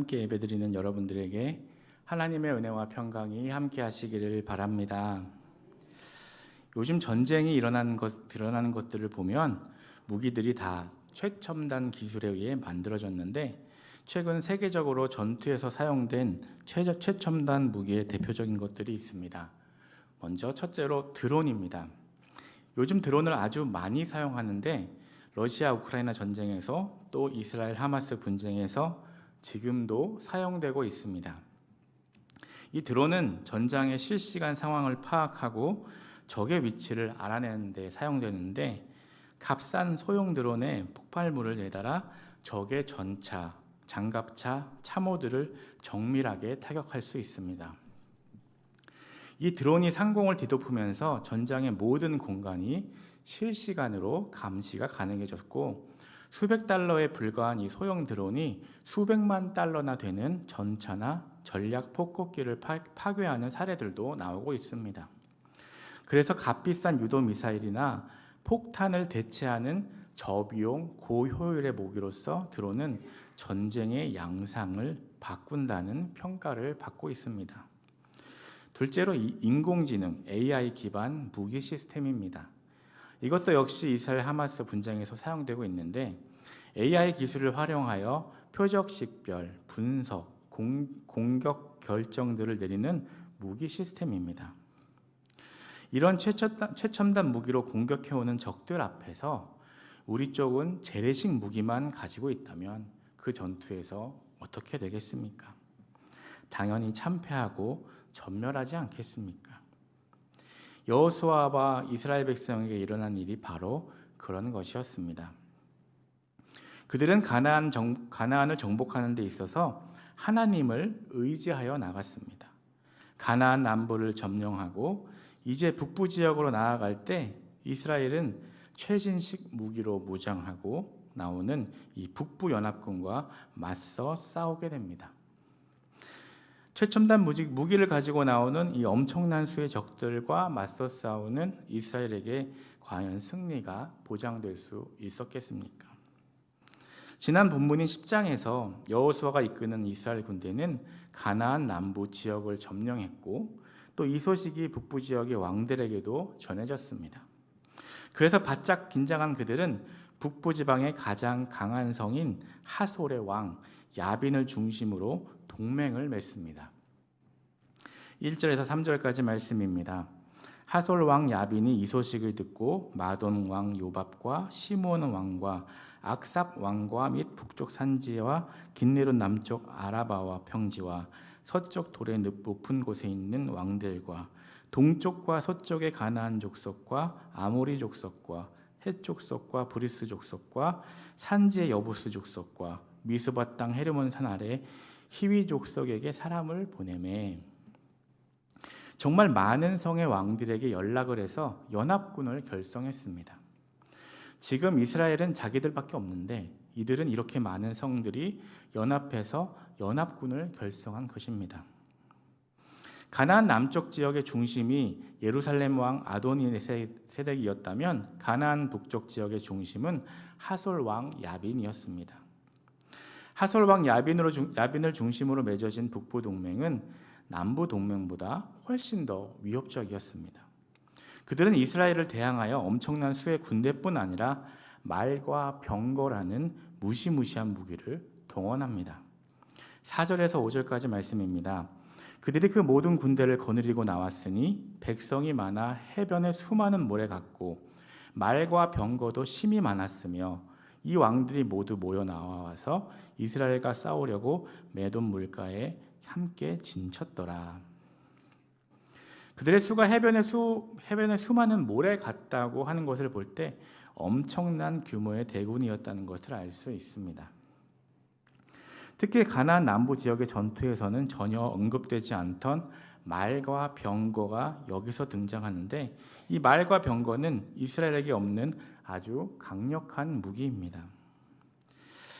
함께 예배드리는 여러분들에게 하나님의 은혜와 평강이 함께 하시기를 바랍니다. 요즘 전쟁이 드러나는 것들을 보면 무기들이 다 최첨단 기술에 의해 만들어졌는데 최근 세계적으로 전투에서 사용된 최첨단 무기의 대표적인 것들이 있습니다. 먼저 첫째로 드론입니다. 요즘 드론을 아주 많이 사용하는데 러시아 우크라이나 전쟁에서 또 이스라엘 하마스 분쟁에서 지금도 사용되고 있습니다. 이 드론은 전장의 실시간 상황을 파악하고 적의 위치를 알아내는 데 사용되는데 값싼 소형 드론에 폭발물을 내달아 적의 전차, 장갑차, 참호들을 정밀하게 타격할 수 있습니다. 이 드론이 상공을 뒤덮으면서 전장의 모든 공간이 실시간으로 감시가 가능해졌고 수백 달러에 불과한 이 소형 드론이 수백만 달러나 되는 전차나 전략 폭격기를 파괴하는 사례들도 나오고 있습니다. 그래서 값비싼 유도 미사일이나 폭탄을 대체하는 저비용 고효율의 무기로서 드론은 전쟁의 양상을 바꾼다는 평가를 받고 있습니다. 둘째로 인공지능 AI 기반 무기 시스템입니다. 이것도 역시 이스라엘 하마스 분쟁에서 사용되고 있는데 AI 기술을 활용하여 표적 식별, 분석, 공격 결정들을 내리는 무기 시스템입니다. 이런 최첨단 무기로 공격해오는 적들 앞에서 우리 쪽은 재래식 무기만 가지고 있다면 그 전투에서 어떻게 되겠습니까? 당연히 참패하고 전멸하지 않겠습니까? 여호수아와 이스라엘 백성에게 일어난 일이 바로 그런 것이었습니다. 그들은 가나안을 정복하는 데 있어서 하나님을 의지하여 나갔습니다. 가나안 남부를 점령하고 이제 북부 지역으로 나아갈 때 이스라엘은 최신식 무기로 무장하고 나오는 이 북부 연합군과 맞서 싸우게 됩니다. 최첨단 무기를 가지고 나오는 이 엄청난 수의 적들과 맞서 싸우는 이스라엘에게 과연 승리가 보장될 수 있었겠습니까? 지난 본문인 10장에서 여호수아가 이끄는 이스라엘 군대는 가나안 남부 지역을 점령했고 또 이 소식이 북부 지역의 왕들에게도 전해졌습니다. 그래서 바짝 긴장한 그들은 북부 지방의 가장 강한 성인 하솔의 왕 야빈을 중심으로 동맹을 맺습니다. 1절에서 3절까지 말씀입니다. 하솔 왕 야빈이 이 소식을 듣고 마돈 왕 요밥과 시므온 왕과 악삽 왕과 및 북쪽 산지와 긴네론 남쪽 아라바와 평지와 서쪽 돌의 높은 곳에 있는 왕들과 동쪽과 서쪽의 가나안 족속과 아모리 족속과 헷 족속과 브리스 족속과 산지의 여부스 족속과 미스바 땅 헤르몬 산 아래 히위 족속에게 사람을 보내매 정말 많은 성의 왕들에게 연락을 해서 연합군을 결성했습니다. 지금 이스라엘은 자기들밖에 없는데 이들은 이렇게 많은 성들이 연합해서 연합군을 결성한 것입니다. 가나안 남쪽 지역의 중심이 예루살렘 왕 아도니세덱이었다면 가나안 북쪽 지역의 중심은 하솔 왕 야빈이었습니다. 하솔 왕 야빈을 중심으로 맺어진 북부 동맹은 남부 동맹보다 훨씬 더 위협적이었습니다. 그들은 이스라엘을 대항하여 엄청난 수의 군대뿐 아니라 말과 병거라는 무시무시한 무기를 동원합니다. 4절에서 5절까지 말씀입니다. 그들이 그 모든 군대를 거느리고 나왔으니 백성이 많아 해변에 수많은 모래 같고 말과 병거도 심히 많았으며 이 왕들이 모두 모여 나와서 이스라엘과 싸우려고 메돈 물가에 함께 진쳤더라. 그들의 수가 해변에 수많은 모래 같다고 하는 것을 볼 때 엄청난 규모의 대군이었다는 것을 알 수 있습니다. 특히 가나안 남부 지역의 전투에서는 전혀 언급되지 않던 말과 병거가 여기서 등장하는데 이 말과 병거는 이스라엘에게 없는 아주 강력한 무기입니다.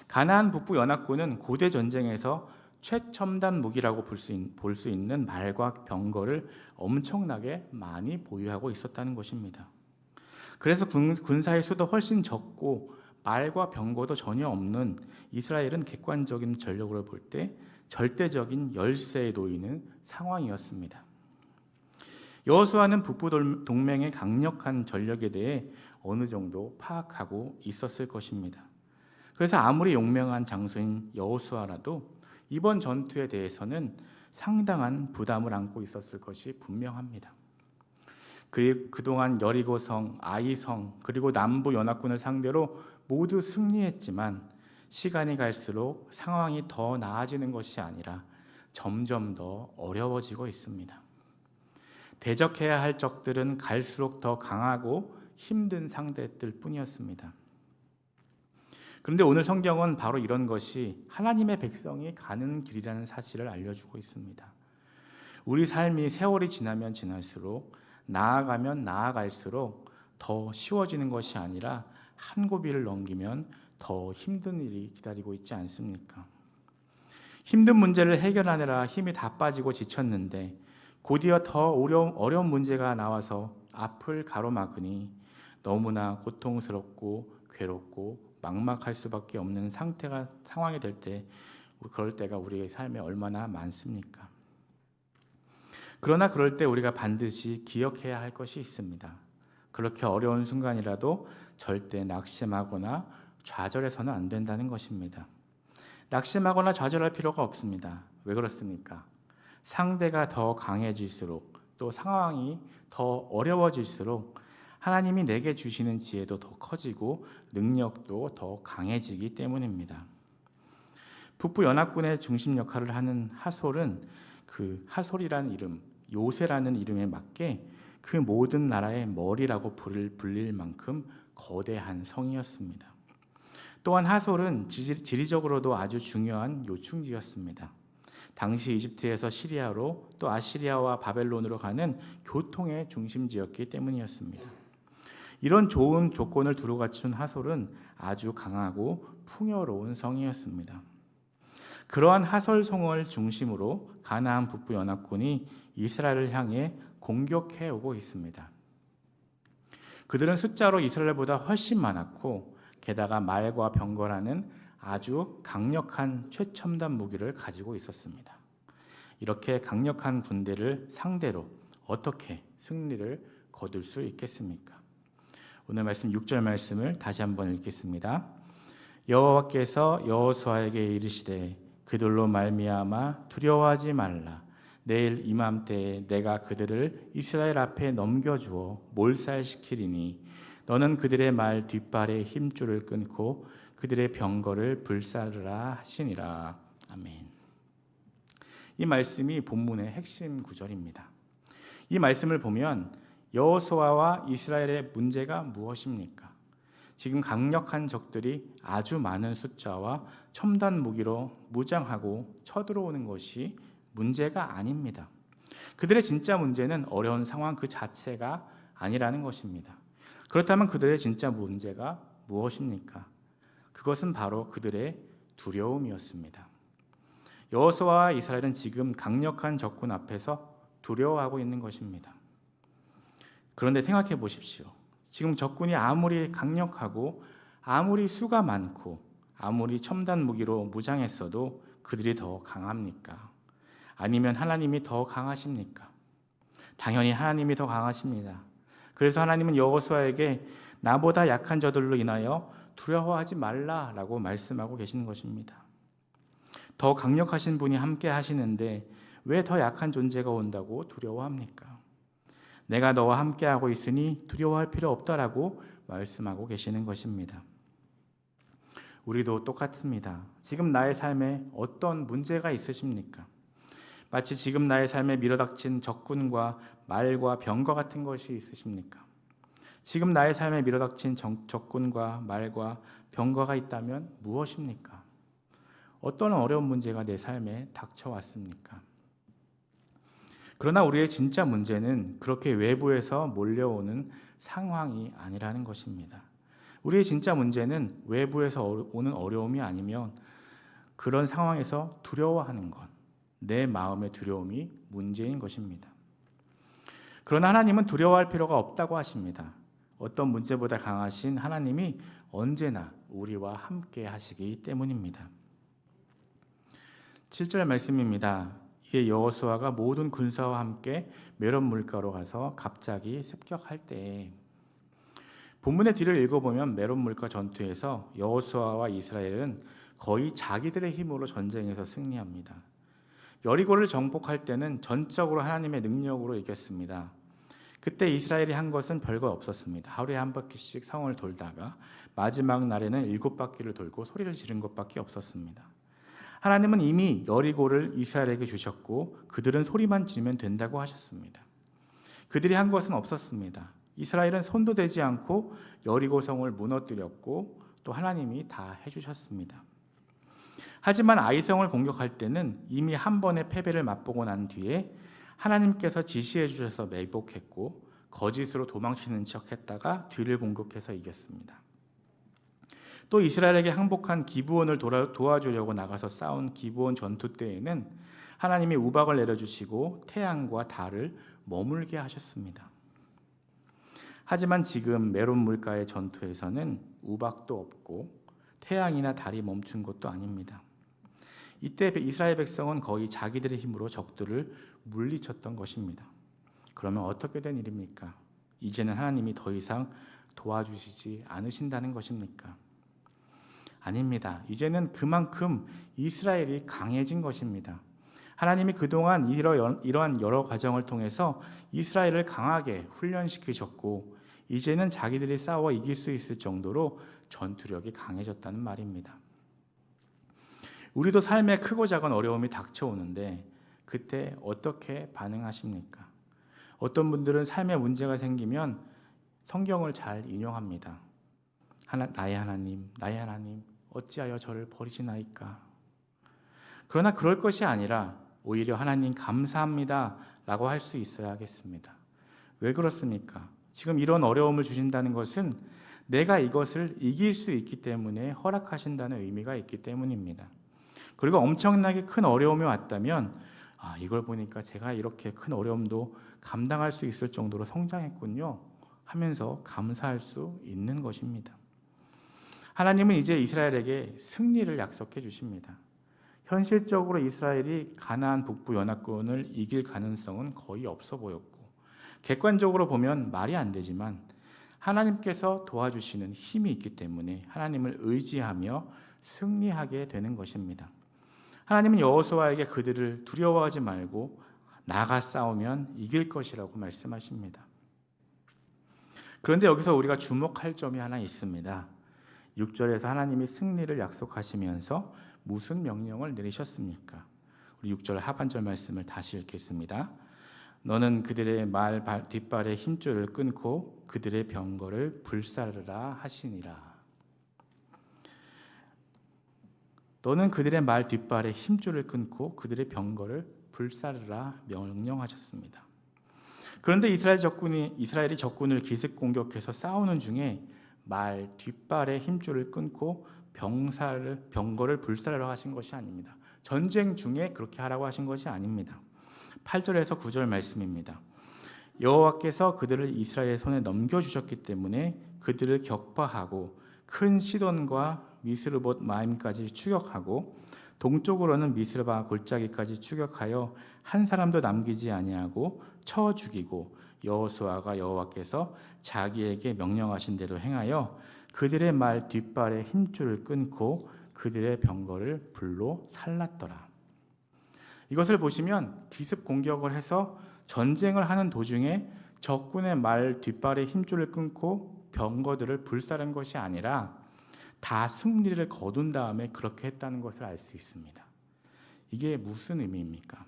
가나안 북부 연합군은 고대 전쟁에서 최첨단 무기라고 볼 수 있는 말과 병거를 엄청나게 많이 보유하고 있었다는 것입니다. 그래서 군사의 수도 훨씬 적고 말과 병거도 전혀 없는 이스라엘은 객관적인 전력으로 볼 때 절대적인 열세에 놓이는 상황이었습니다. 여호수아는 북부 동맹의 강력한 전력에 대해 어느 정도 파악하고 있었을 것입니다. 그래서 아무리 용맹한 장수인 여호수아라도 이번 전투에 대해서는 상당한 부담을 안고 있었을 것이 분명합니다. 그동안 여리고성, 아이성, 그리고 남부 연합군을 상대로 모두 승리했지만 시간이 갈수록 상황이 더 나아지는 것이 아니라 점점 더 어려워지고 있습니다. 대적해야 할 적들은 갈수록 더 강하고 힘든 상대들 뿐이었습니다. 그런데 오늘 성경은 바로 이런 것이 하나님의 백성이 가는 길이라는 사실을 알려주고 있습니다. 우리 삶이 세월이 지나면 지날수록 나아가면 나아갈수록 더 쉬워지는 것이 아니라 한 고비를 넘기면 더 힘든 일이 기다리고 있지 않습니까? 힘든 문제를 해결하느라 힘이 다 빠지고 지쳤는데 곧이어 더 어려운 문제가 나와서 앞을 가로막으니 너무나 고통스럽고 괴롭고 막막할 수밖에 없는 상황이 될 때, 그럴 때가 우리의 삶에 얼마나 많습니까? 그러나 그럴 때 우리가 반드시 기억해야 할 것이 있습니다. 그렇게 어려운 순간이라도 절대 낙심하거나 좌절해서는 안 된다는 것입니다. 낙심하거나 좌절할 필요가 없습니다. 왜 그렇습니까? 상대가 더 강해질수록 또 상황이 더 어려워질수록 하나님이 내게 주시는 지혜도 더 커지고 능력도 더 강해지기 때문입니다. 북부 연합군의 중심 역할을 하는 하솔은 그 하솔이라는 이름, 요새라는 이름에 맞게 그 모든 나라의 머리라고 불릴 만큼 거대한 성이었습니다. 또한 하솔은 지리적으로도 아주 중요한 요충지였습니다. 당시 이집트에서 시리아로 또 아시리아와 바벨론으로 가는 교통의 중심지였기 때문이었습니다. 이런 좋은 조건을 두루 갖춘 하솔은 아주 강하고 풍요로운 성이었습니다. 그러한 하솔 성을 중심으로 가나안 북부 연합군이 이스라엘을 향해 공격해 오고 있습니다. 그들은 숫자로 이스라엘보다 훨씬 많았고 게다가 말과 병거라는 아주 강력한 최첨단 무기를 가지고 있었습니다. 이렇게 강력한 군대를 상대로 어떻게 승리를 거둘 수 있겠습니까? 오늘 말씀 6절 말씀을 다시 한번 읽겠습니다. 여호와께서 여호수아에게 이르시되 그들로 말미암아 두려워하지 말라. 내일 이맘때에 내가 그들을 이스라엘 앞에 넘겨주어 몰살시키리니 너는 그들의 말 뒷발에 힘줄을 끊고 그들의 병거를 불사르라 하시니라. 아멘. 이 말씀이 본문의 핵심 구절입니다. 이 말씀을 보면 여호수아와 이스라엘의 문제가 무엇입니까? 지금 강력한 적들이 아주 많은 숫자와 첨단 무기로 무장하고 쳐들어오는 것이 문제가 아닙니다. 그들의 진짜 문제는 어려운 상황 그 자체가 아니라는 것입니다. 그렇다면 그들의 진짜 문제가 무엇입니까? 그것은 바로 그들의 두려움이었습니다. 여호수아와 이스라엘은 지금 강력한 적군 앞에서 두려워하고 있는 것입니다. 그런데 생각해 보십시오. 지금 적군이 아무리 강력하고 아무리 수가 많고 아무리 첨단 무기로 무장했어도 그들이 더 강합니까? 아니면 하나님이 더 강하십니까? 당연히 하나님이 더 강하십니다. 그래서 하나님은 여호수아에게 나보다 약한 저들로 인하여 두려워하지 말라라고 말씀하고 계시는 것입니다. 더 강력하신 분이 함께 하시는데 왜 더 약한 존재가 온다고 두려워합니까? 내가 너와 함께하고 있으니 두려워할 필요 없다라고 말씀하고 계시는 것입니다. 우리도 똑같습니다. 지금 나의 삶에 어떤 문제가 있으십니까? 마치 지금 나의 삶에 밀어닥친 적군과 말과 병과 같은 것이 있으십니까? 지금 나의 삶에 밀어닥친 적군과 말과 병과가 있다면 무엇입니까? 어떤 어려운 문제가 내 삶에 닥쳐왔습니까? 그러나 우리의 진짜 문제는 그렇게 외부에서 몰려오는 상황이 아니라는 것입니다. 우리의 진짜 문제는 외부에서 오는 어려움이 아니면 그런 상황에서 두려워하는 것, 내 마음의 두려움이 문제인 것입니다. 그러나 하나님은 두려워할 필요가 없다고 하십니다. 어떤 문제보다 강하신 하나님이 언제나 우리와 함께 하시기 때문입니다. 7절 말씀입니다. 이에 여호수아가 모든 군사와 함께 메론 물가로 가서 갑자기 습격할 때에, 본문의 뒤를 읽어보면 메론 물가 전투에서 여호수아와 이스라엘은 거의 자기들의 힘으로 전쟁에서 승리합니다. 여리고를 정복할 때는 전적으로 하나님의 능력으로 이겼습니다. 그때 이스라엘이 한 것은 별거 없었습니다. 하루에 한 바퀴씩 성을 돌다가 마지막 날에는 7바퀴를 돌고 소리를 지른 것밖에 없었습니다. 하나님은 이미 여리고를 이스라엘에게 주셨고 그들은 소리만 지르면 된다고 하셨습니다. 그들이 한 것은 없었습니다. 이스라엘은 손도 대지 않고 여리고 성을 무너뜨렸고 또 하나님이 다 해주셨습니다. 하지만 아이성을 공격할 때는 이미 한 번의 패배를 맛보고 난 뒤에 하나님께서 지시해 주셔서 매복했고 거짓으로 도망치는 척했다가 뒤를 공격해서 이겼습니다. 또 이스라엘에게 항복한 기브온을 도와주려고 나가서 싸운 기브온 전투 때에는 하나님이 우박을 내려주시고 태양과 달을 머물게 하셨습니다. 하지만 지금 메론 물가의 전투에서는 우박도 없고 태양이나 달이 멈춘 것도 아닙니다. 이때 이스라엘 백성은 거의 자기들의 힘으로 적들을 물리쳤던 것입니다. 그러면 어떻게 된 일입니까? 이제는 하나님이 더 이상 도와주시지 않으신다는 것입니까? 아닙니다. 이제는 그만큼 이스라엘이 강해진 것입니다. 하나님이 그동안 이러한 여러 과정을 통해서 이스라엘을 강하게 훈련시키셨고 이제는 자기들이 싸워 이길 수 있을 정도로 전투력이 강해졌다는 말입니다. 우리도 삶에 크고 작은 어려움이 닥쳐오는데 그때 어떻게 반응하십니까? 어떤 분들은 삶에 문제가 생기면 성경을 잘 인용합니다. 나의 하나님, 어찌하여 저를 버리시나이까? 그러나 그럴 것이 아니라 오히려 하나님 감사합니다 라고 할 수 있어야겠습니다. 왜 그렇습니까? 지금 이런 어려움을 주신다는 것은 내가 이것을 이길 수 있기 때문에 허락하신다는 의미가 있기 때문입니다. 그리고 엄청나게 큰 어려움이 왔다면 이걸 보니까 제가 이렇게 큰 어려움도 감당할 수 있을 정도로 성장했군요 하면서 감사할 수 있는 것입니다. 하나님은 이제 이스라엘에게 승리를 약속해 주십니다. 현실적으로 이스라엘이 가나안 북부 연합군을 이길 가능성은 거의 없어 보였고 객관적으로 보면 말이 안 되지만 하나님께서 도와주시는 힘이 있기 때문에 하나님을 의지하며 승리하게 되는 것입니다. 하나님은 여호수아에게 그들을 두려워하지 말고 나가 싸우면 이길 것이라고 말씀하십니다. 그런데 여기서 우리가 주목할 점이 하나 있습니다. 6절에서 하나님이 승리를 약속하시면서 무슨 명령을 내리셨습니까? 우리 6절 하반절 말씀을 다시 읽겠습니다. 너는 그들의 말 뒷발의 힘줄을 끊고 그들의 병거를 불사르라 하시니라. 너는 그들의 말 뒷발의 힘줄을 끊고 그들의 병거를 불사르라 명령하셨습니다. 그런데 이스라엘이 적군을 기습 공격해서 싸우는 중에 말 뒷발의 힘줄을 끊고 병거를 불사르라 하신 것이 아닙니다. 전쟁 중에 그렇게 하라고 하신 것이 아닙니다. 8절에서 9절 말씀입니다. 여호와께서 그들을 이스라엘의 손에 넘겨주셨기 때문에 그들을 격파하고 큰 시돈과 미스르봇 마임까지 추격하고 동쪽으로는 미스르바 골짜기까지 추격하여 한 사람도 남기지 아니하고 쳐 죽이고 여호수아가 여호와께서 자기에게 명령하신 대로 행하여 그들의 말 뒷발의 힘줄을 끊고 그들의 병거를 불로 살랐더라. 이것을 보시면 기습 공격을 해서 전쟁을 하는 도중에 적군의 말 뒷발의 힘줄을 끊고 병거들을 불사른 것이 아니라 다 승리를 거둔 다음에 그렇게 했다는 것을 알 수 있습니다. 이게 무슨 의미입니까?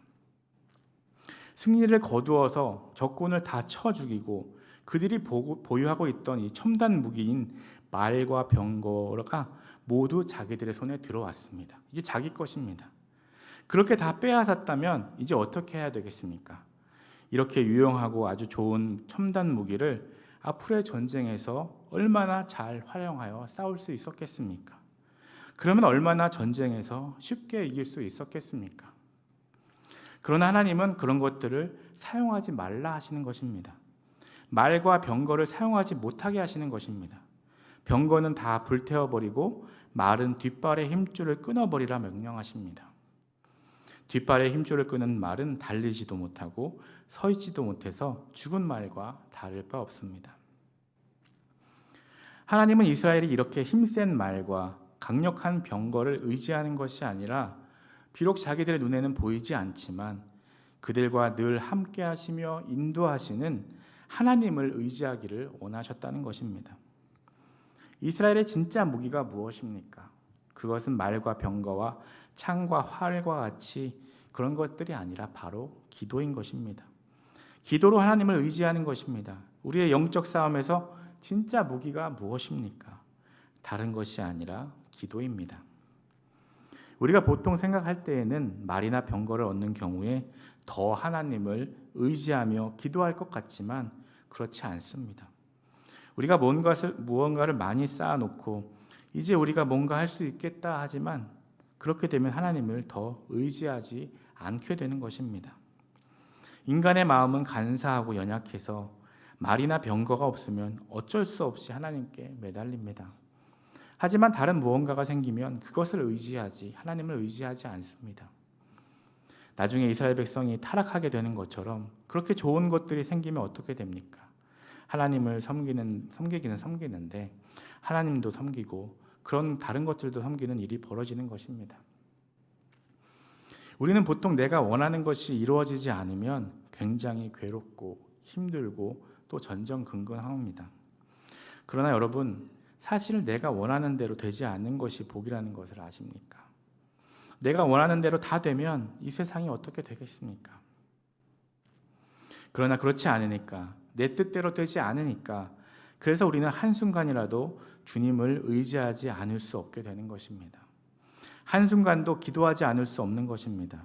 승리를 거두어서 적군을 다 쳐 죽이고 그들이 보유하고 있던 이 첨단 무기인 말과 병거가 모두 자기들의 손에 들어왔습니다. 이게 자기 것입니다. 그렇게 다 빼앗았다면 이제 어떻게 해야 되겠습니까? 이렇게 유용하고 아주 좋은 첨단 무기를 앞으로의 전쟁에서 얼마나 잘 활용하여 싸울 수 있었겠습니까? 그러면 얼마나 전쟁에서 쉽게 이길 수 있었겠습니까? 그러나 하나님은 그런 것들을 사용하지 말라 하시는 것입니다. 말과 병거를 사용하지 못하게 하시는 것입니다. 병거는 다 불태워버리고 말은 뒷발의 힘줄을 끊어버리라 명령하십니다. 뒷발에 힘줄을 끄는 말은 달리지도 못하고 서 있지도 못해서 죽은 말과 다를 바 없습니다. 하나님은 이스라엘이 이렇게 힘센 말과 강력한 병거를 의지하는 것이 아니라 비록 자기들의 눈에는 보이지 않지만 그들과 늘 함께 하시며 인도하시는 하나님을 의지하기를 원하셨다는 것입니다. 이스라엘의 진짜 무기가 무엇입니까? 그것은 말과 병거와 창과 활과 같이 그런 것들이 아니라 바로 기도인 것입니다. 기도로 하나님을 의지하는 것입니다. 우리의 영적 싸움에서 진짜 무기가 무엇입니까? 다른 것이 아니라 기도입니다. 우리가 보통 생각할 때에는 말이나 병거를 얻는 경우에 더 하나님을 의지하며 기도할 것 같지만 그렇지 않습니다. 우리가 무언가를 많이 쌓아놓고 이제 우리가 뭔가 할 수 있겠다 하지만 그렇게 되면 하나님을 더 의지하지 않게 되는 것입니다. 인간의 마음은 간사하고 연약해서 말이나 병거가 없으면 어쩔 수 없이 하나님께 매달립니다. 하지만 다른 무언가가 생기면 그것을 의지하지 하나님을 의지하지 않습니다. 나중에 이스라엘 백성이 타락하게 되는 것처럼 그렇게 좋은 것들이 생기면 어떻게 됩니까? 하나님을 섬기기는 섬기는데 하나님도 섬기고 그런 다른 것들도 섬기는 일이 벌어지는 것입니다. 우리는 보통 내가 원하는 것이 이루어지지 않으면 굉장히 괴롭고 힘들고 또 전전긍긍합니다. 그러나 여러분, 사실 내가 원하는 대로 되지 않는 것이 복이라는 것을 아십니까? 내가 원하는 대로 다 되면 이 세상이 어떻게 되겠습니까? 그러나 그렇지 않으니까, 내 뜻대로 되지 않으니까, 그래서 우리는 한순간이라도 주님을 의지하지 않을 수 없게 되는 것입니다. 한순간도 기도하지 않을 수 없는 것입니다.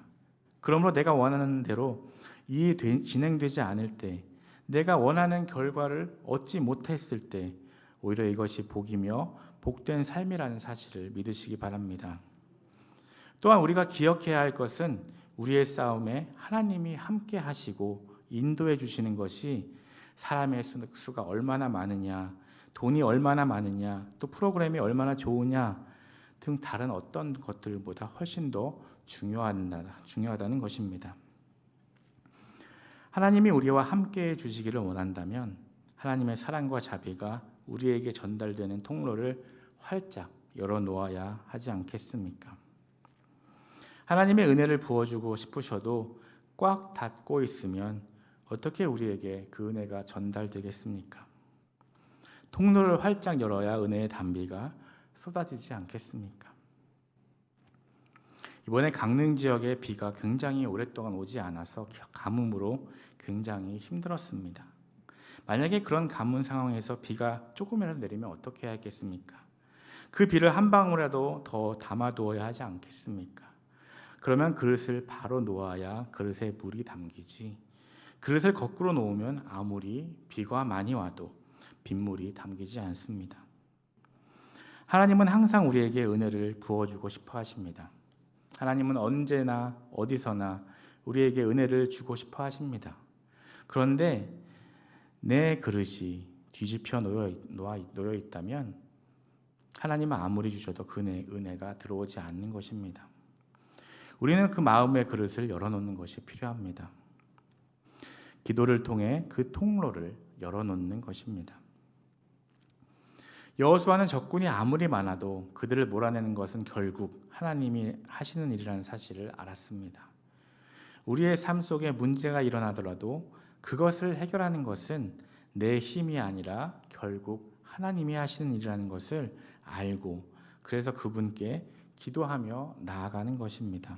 그러므로 내가 원하는 대로 일이 진행되지 않을 때, 내가 원하는 결과를 얻지 못했을 때 오히려 이것이 복이며 복된 삶이라는 사실을 믿으시기 바랍니다. 또한 우리가 기억해야 할 것은 우리의 싸움에 하나님이 함께 하시고 인도해 주시는 것이 사람의 수가 얼마나 많으냐, 돈이 얼마나 많으냐, 또 프로그램이 얼마나 좋으냐 등 다른 어떤 것들보다 훨씬 더 중요하다는 것입니다. 하나님이 우리와 함께해 주시기를 원한다면 하나님의 사랑과 자비가 우리에게 전달되는 통로를 활짝 열어놓아야 하지 않겠습니까? 하나님의 은혜를 부어주고 싶으셔도 꽉 닫고 있으면 어떻게 우리에게 그 은혜가 전달되겠습니까? 통로를 활짝 열어야 은혜의 단비가 쏟아지지 않겠습니까? 이번에 강릉 지역에 비가 굉장히 오랫동안 오지 않아서 가뭄으로 굉장히 힘들었습니다. 만약에 그런 가뭄 상황에서 비가 조금이라도 내리면 어떻게 해야겠습니까? 그 비를 한 방울이라도 더 담아두어야 하지 않겠습니까? 그러면 그릇을 바로 놓아야 그릇에 물이 담기지, 그릇을 거꾸로 놓으면 아무리 비가 많이 와도 빗물이 담기지 않습니다. 하나님은 항상 우리에게 은혜를 부어주고 싶어 하십니다. 하나님은 언제나 어디서나 우리에게 은혜를 주고 싶어 하십니다. 그런데 내 그릇이 뒤집혀 놓여 있다면 하나님은 아무리 주셔도 그 은혜가 들어오지 않는 것입니다. 우리는 그 마음의 그릇을 열어놓는 것이 필요합니다. 기도를 통해 그 통로를 열어놓는 것입니다. 여호수아는 적군이 아무리 많아도 그들을 몰아내는 것은 결국 하나님이 하시는 일이라는 사실을 알았습니다. 우리의 삶 속에 문제가 일어나더라도 그것을 해결하는 것은 내 힘이 아니라 결국 하나님이 하시는 일이라는 것을 알고 그래서 그분께 기도하며 나아가는 것입니다.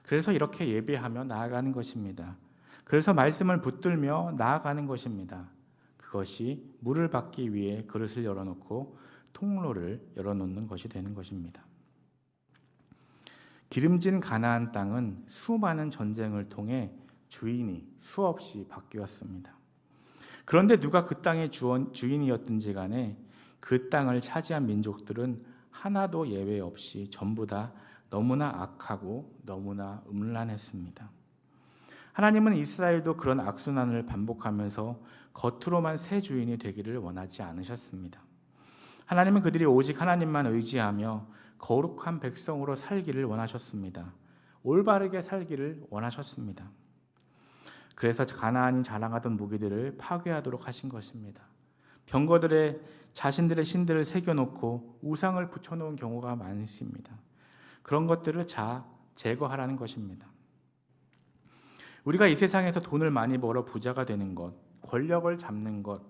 그래서 이렇게 예배하며 나아가는 것입니다. 그래서 말씀을 붙들며 나아가는 것입니다. 그것이 물을 받기 위해 그릇을 열어놓고 통로를 열어놓는 것이 되는 것입니다. 기름진 가나안 땅은 수많은 전쟁을 통해 주인이 수없이 바뀌었습니다. 그런데 누가 그 땅의 주인이었든지 간에 그 땅을 차지한 민족들은 하나도 예외 없이 전부 다 너무나 악하고 너무나 음란했습니다. 하나님은 이스라엘도 그런 악순환을 반복하면서 겉으로만 새 주인이 되기를 원하지 않으셨습니다. 하나님은 그들이 오직 하나님만 의지하며 거룩한 백성으로 살기를 원하셨습니다. 올바르게 살기를 원하셨습니다. 그래서 가나안이 자랑하던 무기들을 파괴하도록 하신 것입니다. 병거들의 자신들의 신들을 새겨놓고 우상을 붙여놓은 경우가 많습니다. 그런 것들을 제거하라는 것입니다. 우리가 이 세상에서 돈을 많이 벌어 부자가 되는 것, 권력을 잡는 것,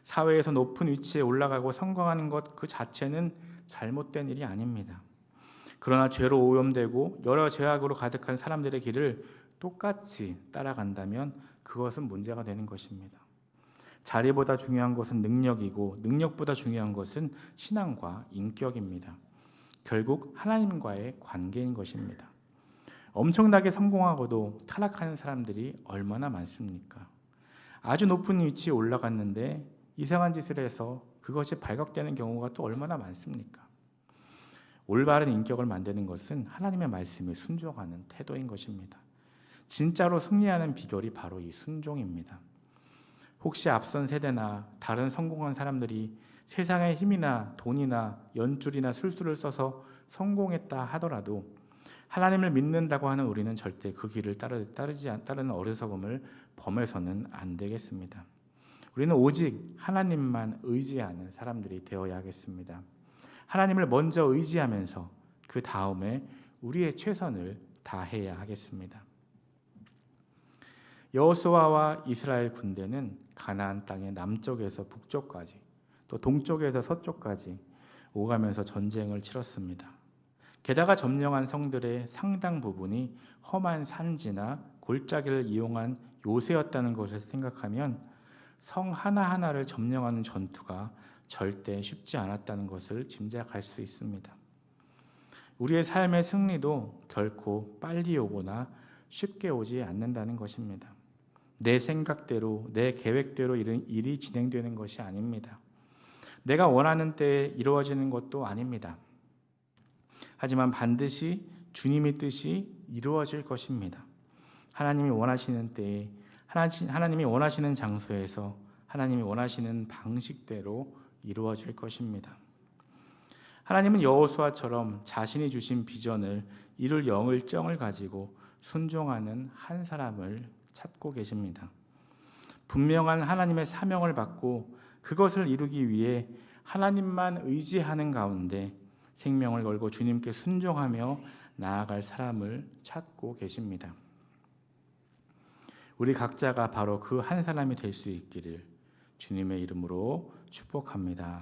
사회에서 높은 위치에 올라가고 성공하는 것 그 자체는 잘못된 일이 아닙니다. 그러나 죄로 오염되고 여러 죄악으로 가득한 사람들의 길을 똑같이 따라간다면 그것은 문제가 되는 것입니다. 자리보다 중요한 것은 능력이고 능력보다 중요한 것은 신앙과 인격입니다. 결국 하나님과의 관계인 것입니다. 엄청나게 성공하고도 타락하는 사람들이 얼마나 많습니까? 아주 높은 위치에 올라갔는데 이상한 짓을 해서 그것이 발각되는 경우가 또 얼마나 많습니까? 올바른 인격을 만드는 것은 하나님의 말씀에 순종하는 태도인 것입니다. 진짜로 승리하는 비결이 바로 이 순종입니다. 혹시 앞선 세대나 다른 성공한 사람들이 세상의 힘이나 돈이나 연줄이나 술수를 써서 성공했다 하더라도 하나님을 믿는다고 하는 우리는 절대 그 길을 따르는 어리석음을 범해서는 안 되겠습니다. 우리는 오직 하나님만 의지하는 사람들이 되어야 하겠습니다. 하나님을 먼저 의지하면서 그 다음에 우리의 최선을 다해야 하겠습니다. 여호수아와 이스라엘 군대는 가나안 땅의 남쪽에서 북쪽까지 또 동쪽에서 서쪽까지 오가면서 전쟁을 치렀습니다. 게다가 점령한 성들의 상당 부분이 험한 산지나 골짜기를 이용한 요새였다는 것을 생각하면 성 하나하나를 점령하는 전투가 절대 쉽지 않았다는 것을 짐작할 수 있습니다. 우리의 삶의 승리도 결코 빨리 오거나 쉽게 오지 않는다는 것입니다. 내 생각대로, 내 계획대로 일이 진행되는 것이 아닙니다. 내가 원하는 때에 이루어지는 것도 아닙니다. 하지만 반드시 주님의 뜻이 이루어질 것입니다. 하나님이 원하시는 때에, 하나님이 원하시는 장소에서, 하나님이 원하시는 방식대로 이루어질 것입니다. 하나님은 여호수아처럼 자신이 주신 비전을 이룰 영을 가지고 순종하는 한 사람을 찾고 계십니다. 분명한 하나님의 사명을 받고 그것을 이루기 위해 하나님만 의지하는 가운데 생명을 걸고 주님께 순종하며 나아갈 사람을 찾고 계십니다. 우리 각자가 바로 그 한 사람이 될 수 있기를 주님의 이름으로 축복합니다.